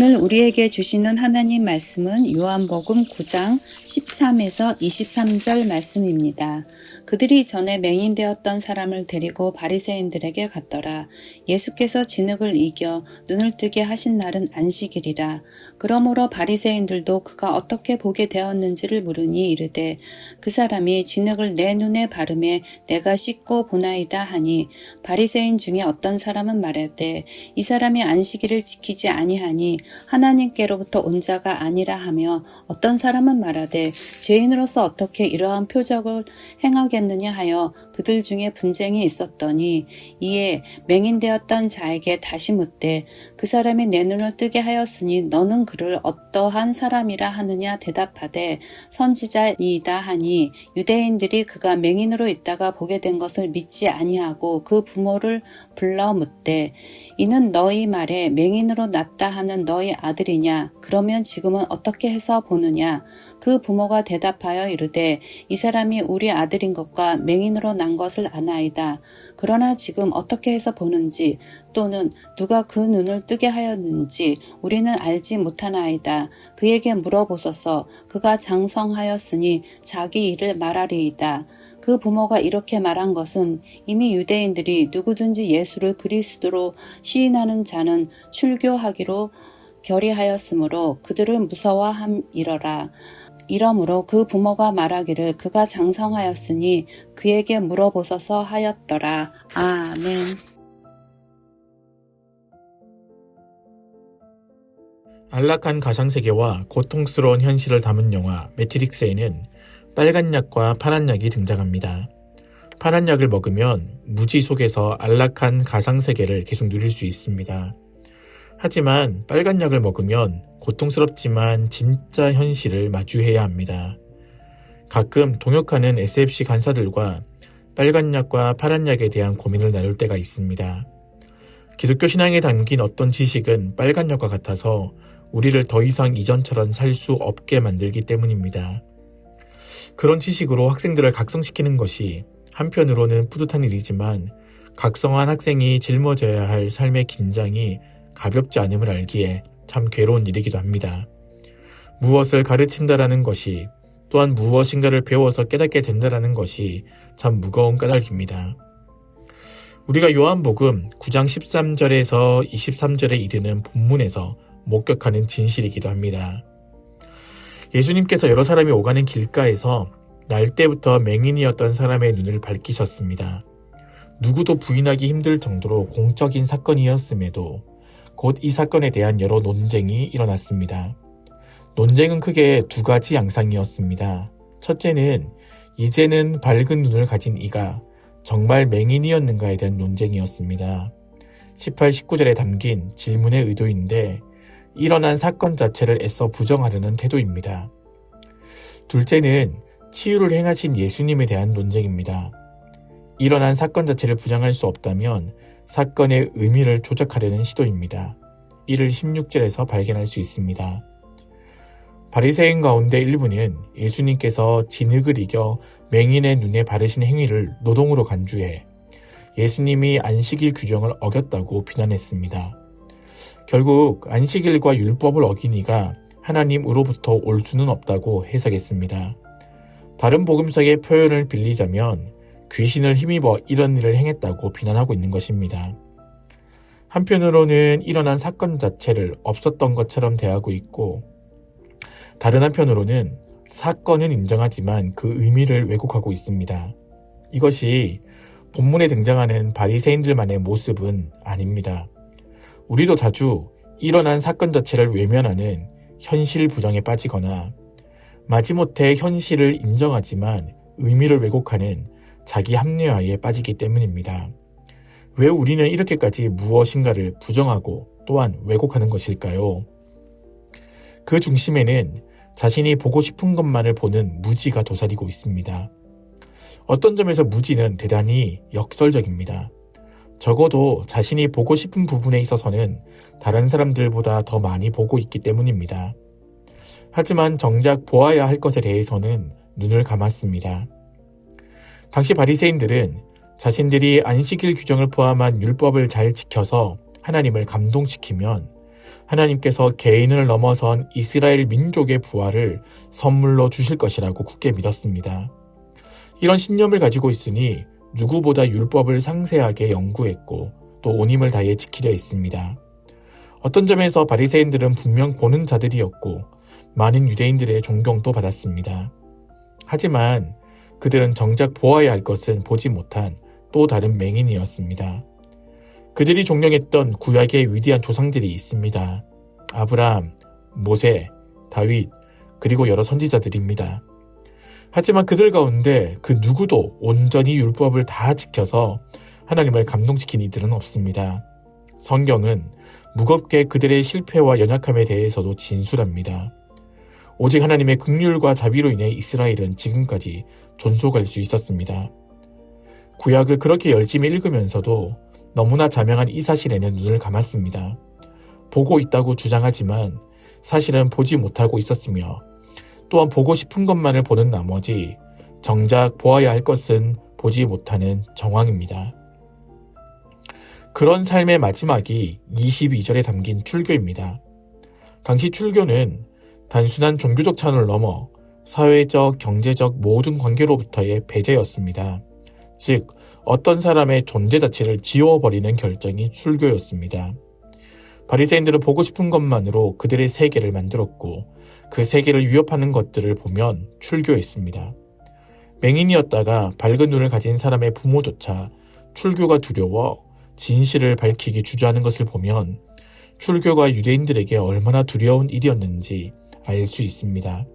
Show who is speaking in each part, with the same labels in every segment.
Speaker 1: 오늘 우리에게 주시는 하나님 말씀은 요한복음 9장 13에서 23절 말씀입니다. 그들이 전에 맹인되었던 사람을 데리고 바리새인들에게 갔더라. 예수께서 진흙을 이겨 눈을 뜨게 하신 날은 안식일이라. 그러므로 바리새인들도 그가 어떻게 보게 되었는지를 물으니 이르되 그 사람이 진흙을 내 눈에 바르매 내가 씻고 보나이다 하니, 바리새인 중에 어떤 사람은 말하되 이 사람이 안식일을 지키지 아니하니 하나님께로부터 온 자가 아니라 하며, 어떤 사람은 말하되 죄인으로서 어떻게 이러한 표적을 행하겠느냐 하여 그들 중에 분쟁이 있었더니, 이에 맹인되었던 자에게 다시 묻되 그 사람이 내 눈을 뜨게 하였으니 너는 그를 어떠한 사람이라 하느냐 대답하되 선지자이다 하니, 유대인들이 그가 맹인으로 있다가 보게 된 것을 믿지 아니하고 그 부모를 불러 묻되 이는 너희 말에 맹인으로 났다 하는 너희 아들이냐? 그러면 지금은 어떻게 해서 보느냐? 그 부모가 대답하여 이르되 이 사람이 우리 아들인 것과 맹인으로 난 것을 아나이다. 그러나 지금 어떻게 해서 보는지 또는 누가 그 눈을 뜨게 하였는지 우리는 알지 못하나이다. 그에게 물어보소서. 그가 장성하였으니 자기 일을 말하리이다. 그 부모가 이렇게 말한 것은 이미 유대인들이 누구든지 예수를 그리스도로 시인하는 자는 출교하기로 결의하였으므로 그들을 무서워함이러라. 이러므로 그 부모가 말하기를 그가 장성하였으니 그에게 물어보소서 하였더라. 아멘.
Speaker 2: 안락한 가상세계와 고통스러운 현실을 담은 영화 매트릭스에는 빨간 약과 파란 약이 등장합니다. 파란 약을 먹으면 무지 속에서 안락한 가상세계를 계속 누릴 수 있습니다. 하지만 빨간 약을 먹으면 고통스럽지만 진짜 현실을 마주해야 합니다. 가끔 동역하는 SFC 간사들과 빨간 약과 파란 약에 대한 고민을 나눌 때가 있습니다. 기독교 신앙에 담긴 어떤 지식은 빨간 약과 같아서 우리를 더 이상 이전처럼 살 수 없게 만들기 때문입니다. 그런 지식으로 학생들을 각성시키는 것이 한편으로는 뿌듯한 일이지만, 각성한 학생이 짊어져야 할 삶의 긴장이 가볍지 않음을 알기에 참 괴로운 일이기도 합니다. 무엇을 가르친다라는 것이, 또한 무엇인가를 배워서 깨닫게 된다라는 것이 참 무거운 까닭입니다. 우리가 요한복음 9장 13절에서 23절에 이르는 본문에서 목격하는 진실이기도 합니다. 예수님께서 여러 사람이 오가는 길가에서 날 때부터 맹인이었던 사람의 눈을 밝히셨습니다. 누구도 부인하기 힘들 정도로 공적인 사건이었음에도 곧 이 사건에 대한 여러 논쟁이 일어났습니다. 논쟁은 크게 두 가지 양상이었습니다. 첫째는 이제는 밝은 눈을 가진 이가 정말 맹인이었는가에 대한 논쟁이었습니다. 18, 19절에 담긴 질문의 의도인데 일어난 사건 자체를 애써 부정하려는 태도입니다. 둘째는 치유를 행하신 예수님에 대한 논쟁입니다. 일어난 사건 자체를 부정할 수 없다면 사건의 의미를 조작하려는 시도입니다. 이를 16절에서 발견할 수 있습니다. 바리새인 가운데 일부는 예수님께서 진흙을 이겨 맹인의 눈에 바르신 행위를 노동으로 간주해 예수님이 안식일 규정을 어겼다고 비난했습니다. 결국 안식일과 율법을 어긴 이가 하나님으로부터 올 수는 없다고 해석했습니다. 다른 복음서의 표현을 빌리자면 귀신을 힘입어 이런 일을 행했다고 비난하고 있는 것입니다. 한편으로는 일어난 사건 자체를 없었던 것처럼 대하고 있고, 다른 한편으로는 사건은 인정하지만 그 의미를 왜곡하고 있습니다. 이것이 본문에 등장하는 바리새인들만의 모습은 아닙니다. 우리도 자주 일어난 사건 자체를 외면하는 현실 부정에 빠지거나 마지못해 현실을 인정하지만 의미를 왜곡하는 자기 합리화에 빠지기 때문입니다. 왜 우리는 이렇게까지 무엇인가를 부정하고 또한 왜곡하는 것일까요? 그 중심에는 자신이 보고 싶은 것만을 보는 무지가 도사리고 있습니다. 어떤 점에서 무지는 대단히 역설적입니다. 적어도 자신이 보고 싶은 부분에 있어서는 다른 사람들보다 더 많이 보고 있기 때문입니다. 하지만 정작 보아야 할 것에 대해서는 눈을 감았습니다. 당시 바리새인들은 자신들이 안식일 규정을 포함한 율법을 잘 지켜서 하나님을 감동시키면 하나님께서 개인을 넘어선 이스라엘 민족의 부활을 선물로 주실 것이라고 굳게 믿었습니다. 이런 신념을 가지고 있으니 누구보다 율법을 상세하게 연구했고 또 온 힘을 다해 지키려 했습니다. 어떤 점에서 바리새인들은 분명 보는 자들이었고 많은 유대인들의 존경도 받았습니다. 하지만 그들은 정작 보아야 할 것은 보지 못한 또 다른 맹인이었습니다. 그들이 존경했던 구약의 위대한 조상들이 있습니다. 아브라함, 모세, 다윗, 그리고 여러 선지자들입니다. 하지만 그들 가운데 그 누구도 온전히 율법을 다 지켜서 하나님을 감동시킨 이들은 없습니다. 성경은 무겁게 그들의 실패와 연약함에 대해서도 진술합니다. 오직 하나님의 긍휼과 자비로 인해 이스라엘은 지금까지 존속할 수 있었습니다. 구약을 그렇게 열심히 읽으면서도 너무나 자명한 이 사실에는 눈을 감았습니다. 보고 있다고 주장하지만 사실은 보지 못하고 있었으며 또한 보고 싶은 것만을 보는 나머지 정작 보아야 할 것은 보지 못하는 정황입니다. 그런 삶의 마지막이 22절에 담긴 출교입니다. 당시 출교는 단순한 종교적 차원을 넘어 사회적, 경제적 모든 관계로부터의 배제였습니다. 즉, 어떤 사람의 존재 자체를 지워버리는 결정이 출교였습니다. 바리새인들은 보고 싶은 것만으로 그들의 세계를 만들었고 그 세계를 위협하는 것들을 보면 출교했습니다. 맹인이었다가 밝은 눈을 가진 사람의 부모조차 출교가 두려워 진실을 밝히기 주저하는 것을 보면 출교가 유대인들에게 얼마나 두려운 일이었는지 알 수 있습니다.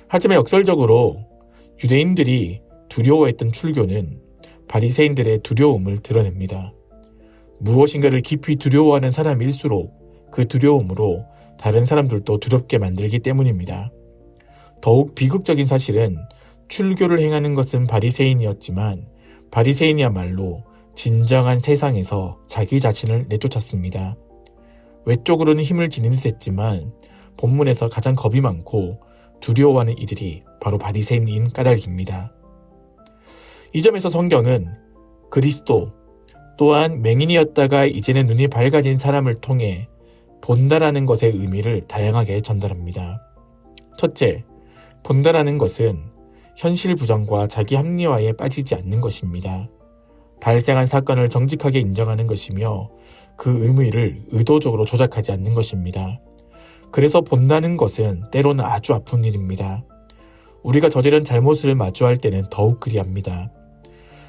Speaker 2: 하지만 역설적으로 유대인들이 두려워했던 출교는 바리새인들의 두려움을 드러냅니다. 무엇인가를 깊이 두려워하는 사람일수록 그 두려움으로 다른 사람들도 두렵게 만들기 때문입니다. 더욱 비극적인 사실은 출교를 행하는 것은 바리새인이었지만 바리새인이야말로 진정한 세상에서 자기 자신을 내쫓았습니다. 외적으로는 힘을 지닌 듯 했지만 본문에서 가장 겁이 많고 두려워하는 이들이 바로 바리새인인 까닭입니다. 이 점에서 성경은 그리스도 또한 맹인이었다가 이제는 눈이 밝아진 사람을 통해 본다라는 것의 의미를 다양하게 전달합니다. 첫째, 본다라는 것은 현실 부정과 자기 합리화에 빠지지 않는 것입니다. 발생한 사건을 정직하게 인정하는 것이며 그 의미를 의도적으로 조작하지 않는 것입니다. 그래서 본다는 것은 때로는 아주 아픈 일입니다. 우리가 저지른 잘못을 마주할 때는 더욱 그리합니다.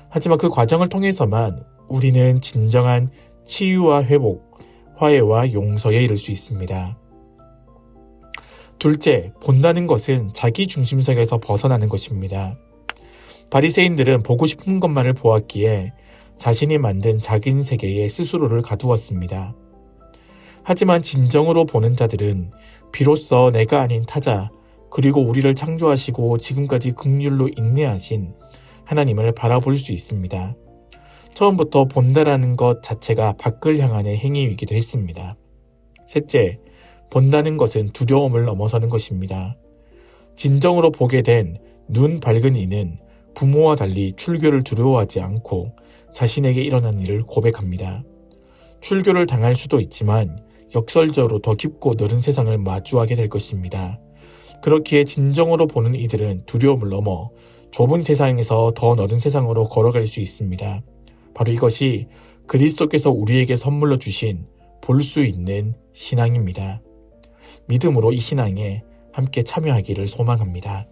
Speaker 2: 하지만 그 과정을 통해서만 우리는 진정한 치유와 회복, 화해와 용서에 이를 수 있습니다. 둘째, 본다는 것은 자기 중심성에서 벗어나는 것입니다. 바리새인들은 보고 싶은 것만을 보았기에 자신이 만든 작은 세계에 스스로를 가두었습니다. 하지만 진정으로 보는 자들은 비로소 내가 아닌 타자, 그리고 우리를 창조하시고 지금까지 긍휼로 인내하신 하나님을 바라볼 수 있습니다. 처음부터 본다라는 것 자체가 밖을 향하는 행위이기도 했습니다. 셋째, 본다는 것은 두려움을 넘어서는 것입니다. 진정으로 보게 된 눈 밝은 이는 부모와 달리 출교를 두려워하지 않고 자신에게 일어난 일을 고백합니다. 출교를 당할 수도 있지만 역설적으로 더 깊고 넓은 세상을 마주하게 될 것입니다. 그렇기에 진정으로 보는 이들은 두려움을 넘어 좁은 세상에서 더 넓은 세상으로 걸어갈 수 있습니다. 바로 이것이 그리스도께서 우리에게 선물로 주신 볼 수 있는 신앙입니다. 믿음으로 이 신앙에 함께 참여하기를 소망합니다.